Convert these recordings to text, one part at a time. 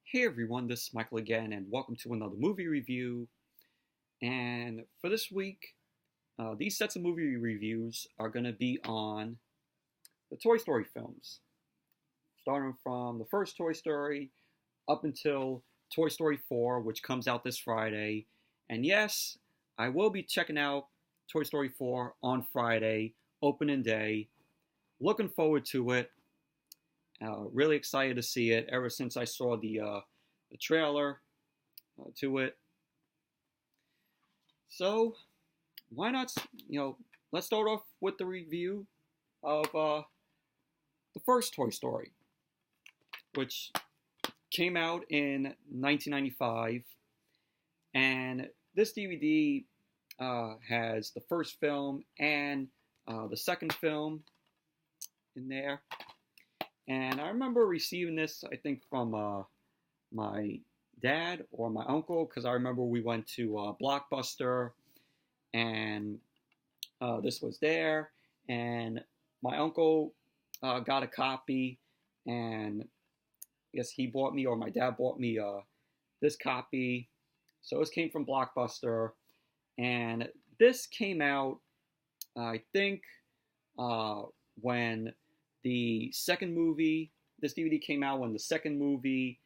Hey everyone, this is Michael again, and welcome to another movie review. And for this week, these sets of movie reviews are going to be on the Toy Story films, starting from the first Toy Story up until Toy Story 4, which comes out this Friday. And yes, I will be checking out Toy Story 4 on Friday, opening day. Looking forward to it. Really excited to see it ever since I saw the trailer to it. So why not, let's start off with the review of the first Toy Story, which came out in 1995. And this DVD has the first film and the second film in there. And I remember receiving this, I think, from my dad or my uncle, because I remember we went to Blockbuster, and this was there. And my uncle got a copy, and I guess he bought me, or my dad bought me this copy. So this came from Blockbuster, and this came out, I think, when the second movie, this DVD came out when the second movie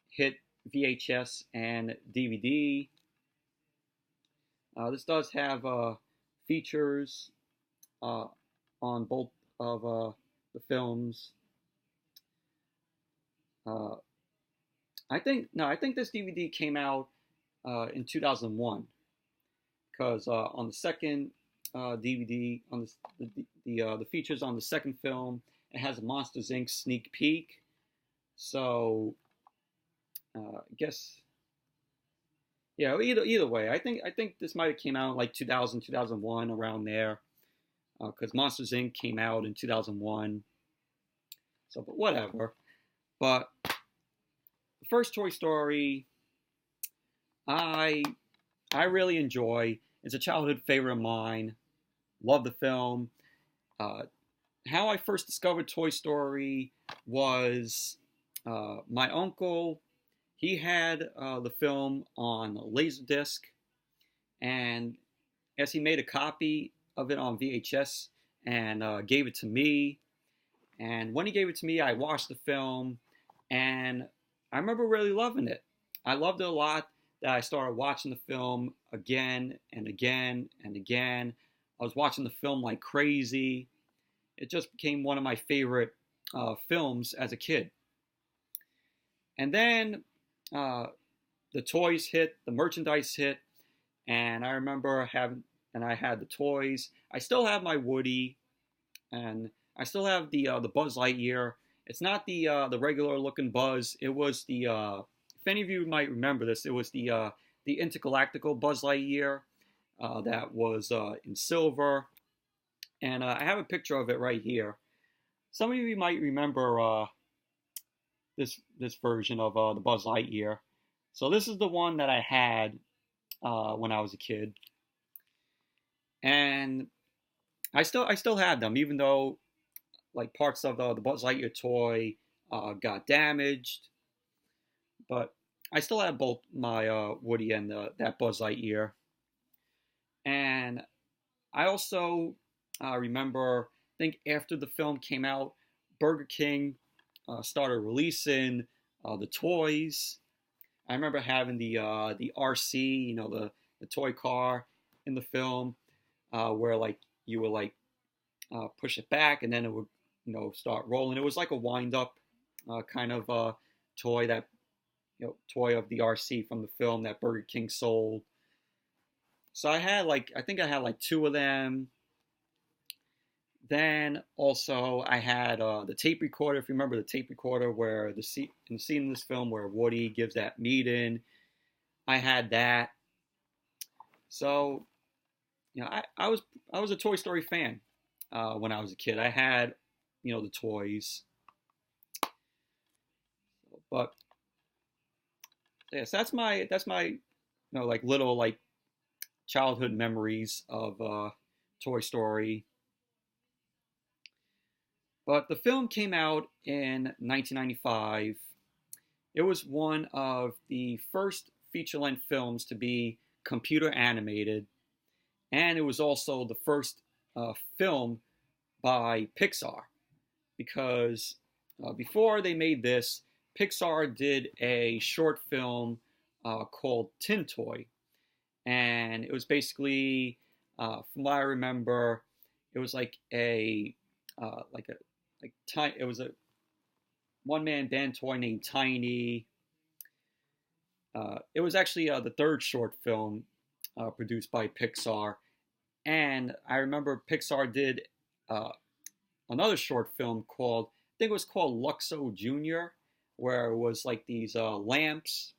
hit VHS and DVD. This does have features on both of the films. I think this DVD came out in 2001, because on the second DVD, on the features on the second film, it has a Monsters Inc. sneak peek. So I guess, yeah. Either way, I think this might have came out in like 2000, 2001, around there, because Monsters Inc. came out in 2001. So, but whatever. But the first Toy Story, I really enjoy. It's a childhood favorite of mine. Love the film. How I first discovered Toy Story was my uncle. He had the film on Laserdisc, and as he made a copy of it on VHS and gave it to me. And when he gave it to me, I watched the film, and I remember really loving it. I loved it a lot that I started watching the film again and again and again. I was watching the film like crazy. It just became one of my favorite films as a kid. And then the toys hit, the merchandise hit, and I remember I had the toys. I still have my Woody, and I still have the Buzz Lightyear. It's not the regular looking Buzz. It was the if any of you might remember this, it was the intergalactical Buzz Lightyear that was in silver, and I have a picture of it right here. Some of you might remember this version of the Buzz Lightyear. So this is the one that I had when I was a kid, and I still have them, even though like parts of the Buzz Lightyear toy got damaged. But I still have both my Woody and that Buzz Lightyear. And I also remember, I think after the film came out, Burger King started releasing the toys. I remember having the RC, the toy car in the film, where like you would like push it back and then it would start rolling. It was like a wind up kind of toy that toy of the RC from the film that Burger King sold. So I think I had like two of them. Then also I had the tape recorder. If you remember the tape recorder, where in the scene in this film where Woody gives that meeting, I had that. So I was a Toy Story fan when I was a kid. I had the toys. But yes, that's my like little like childhood memories of Toy Story. But the film came out in 1995. it was one of the first feature-length films to be computer animated, and it was also the first film by Pixar, because before they made this, Pixar did a short film called Tin Toy, and it was basically, from what I remember, it was like it was a one-man band toy named Tiny. It was actually the third short film produced by Pixar, and I remember Pixar did another short film called, I think it was called Luxo Junior, where it was like these lamps.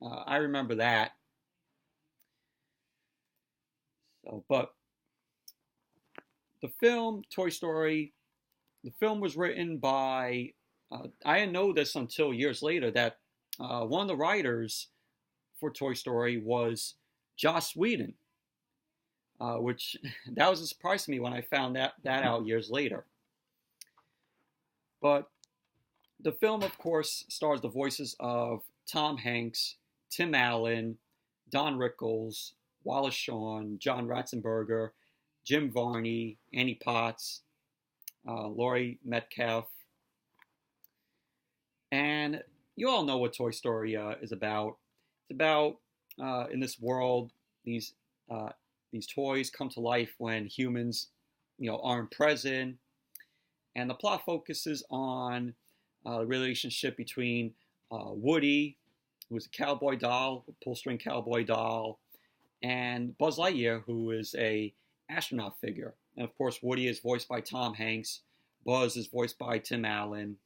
I remember that. So, but the film Toy Story, the film was written by, I didn't know this until years later, that one of the writers for Toy Story was Joss Whedon, which that was a surprise to me when I found that out years later. But the film, of course, stars the voices of Tom Hanks, Tim Allen, Don Rickles, Wallace Shawn, John Ratzenberger, Jim Varney, Annie Potts, Laurie Metcalf. And you all know what Toy Story is about. It's about, in this world, these toys come to life when humans, aren't present. And the plot focuses on the relationship between Woody, who is a cowboy doll, a pull-string cowboy doll, and Buzz Lightyear, who is a astronaut figure. And of course, Woody is voiced by Tom Hanks. Buzz is voiced by Tim Allen.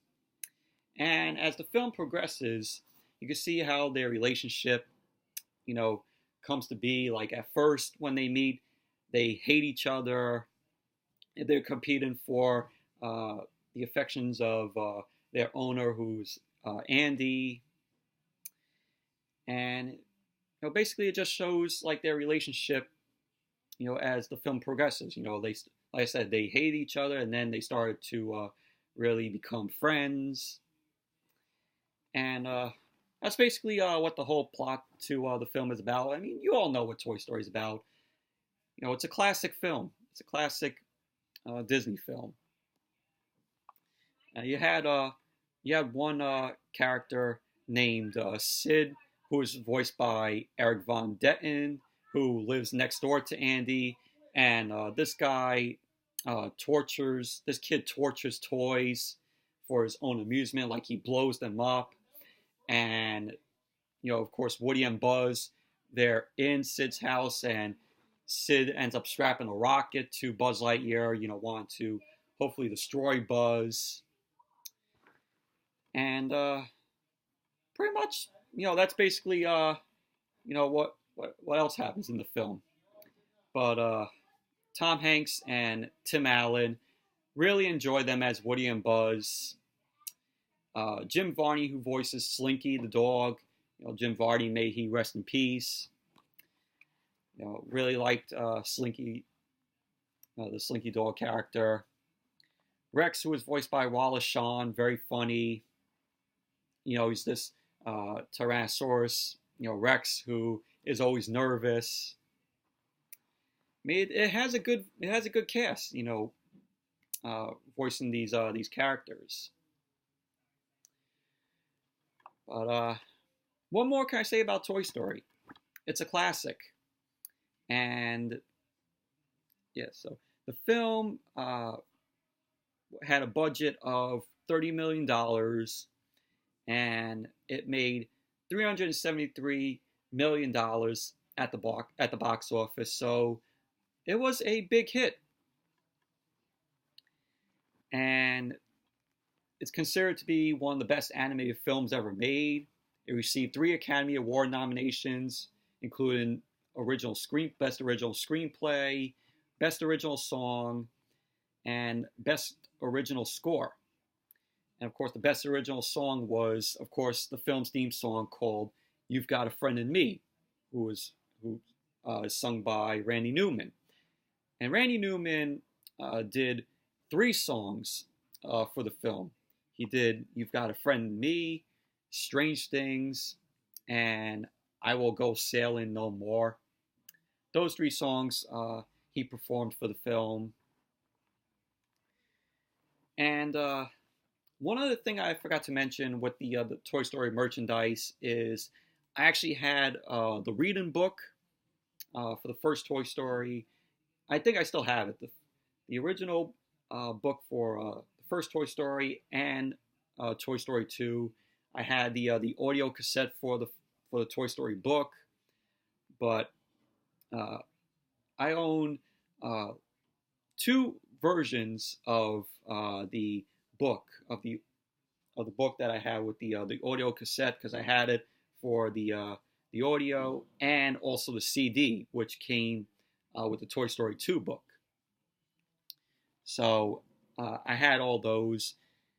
And as the film progresses, you can see how their relationship, comes to be. Like at first, when they meet, they hate each other. They're competing for the affections of their owner, who's Andy. And basically, it just shows like their relationship, as the film progresses. They, like I said, they hate each other, and then they started to really become friends. And that's basically what the whole plot to the film is about. I mean, you all know what Toy Story is about. It's a classic film. It's a classic Disney film. You had one character named Sid, who is voiced by Erik Von Detten, who lives next door to Andy, and this kid tortures toys for his own amusement, like he blows them up. And of course, Woody and Buzz, they're in Sid's house, and Sid ends up strapping a rocket to Buzz Lightyear, wanting to hopefully destroy Buzz. And pretty much, that's basically what else happens in the film. But Tom Hanks and Tim Allen, really enjoy them as Woody and Buzz. Jim Varney, who voices Slinky the dog, Jim Varney, may he rest in peace. Really liked Slinky, the Slinky dog character. Rex, who was voiced by Wallace Shawn, very funny. He's this Tyrannosaurus, Rex, who is always nervous. I mean, it has a good cast, voicing these characters. But what more can I say about Toy Story? It's a classic, and yeah. So the film had a budget of $30 million, and it made $373 million at the box office. So it was a big hit, and it's considered to be one of the best animated films ever made. It received 3 Academy Award nominations, including Best Original Screenplay, Best Original Song, and Best Original Score. And of course, the Best Original Song was, of course, the film's theme song called "You've Got a Friend in Me," who is sung by Randy Newman. And Randy Newman did 3 songs for the film. He did "You've Got a Friend in Me," Strange Things, and I Will Go Sailing No More. Those 3 songs he performed for the film. And one other thing I forgot to mention with the Toy Story merchandise is I actually had the reading book for the first Toy Story. I think I still have it. The original book for the first Toy Story and Toy Story 2. I had the audio cassette for the Toy Story book, but I own 2 versions of the book of the book that I had with the audio cassette, because I had it for the audio and also the CD, which came with the Toy Story 2 book. So I had all those.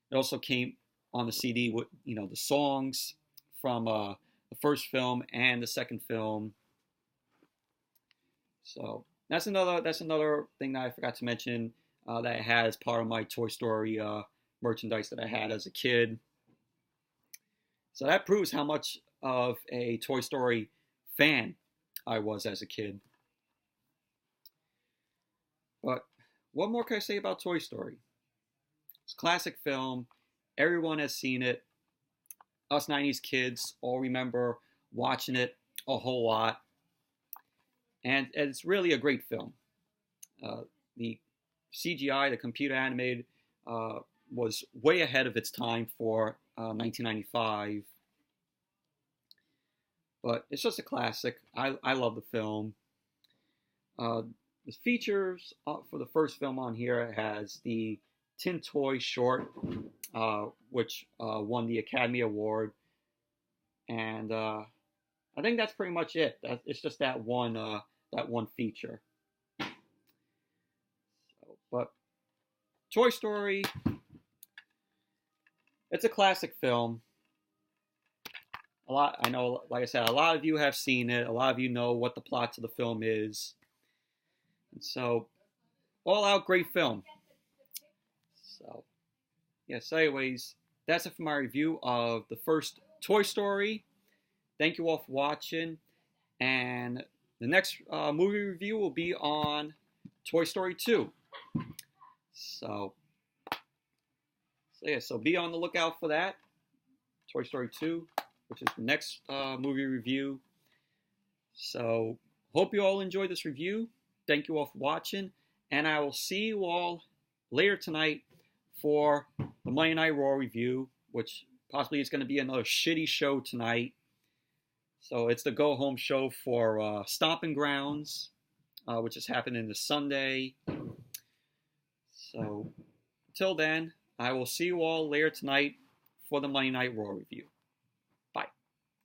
It also came on the CD with the songs from the first film and the second film. So that's another thing that I forgot to mention that I had as part of my Toy Story merchandise that I had as a kid. So that proves how much of a Toy Story fan I was as a kid. But what more can I say about Toy Story? It's a classic film. Everyone has seen it. Us 90s kids all remember watching it a whole lot. And it's really a great film. The CGI, the computer animated, was way ahead of its time for 1995. But it's just a classic. I love the film. The features for the first film on here has the Tin Toy short, which won the Academy Award. And I think that's pretty much it. It's just that one feature. But Toy Story, it's a classic film. I know, like I said, a lot of you have seen it. A lot of you know what the plot to the film is. And so, all out great film. So, anyways, that's it for my review of the first Toy Story. Thank you all for watching. And the next movie review will be on Toy Story 2. So be on the lookout for that. Toy Story 2, which is the next movie review. So, hope you all enjoyed this review. Thank you all for watching. And I will see you all later tonight for the Monday Night Raw review, which possibly is going to be another shitty show tonight. So it's the go-home show for Stomping Grounds, which is happening this Sunday. So until then, I will see you all later tonight for the Monday Night Raw review.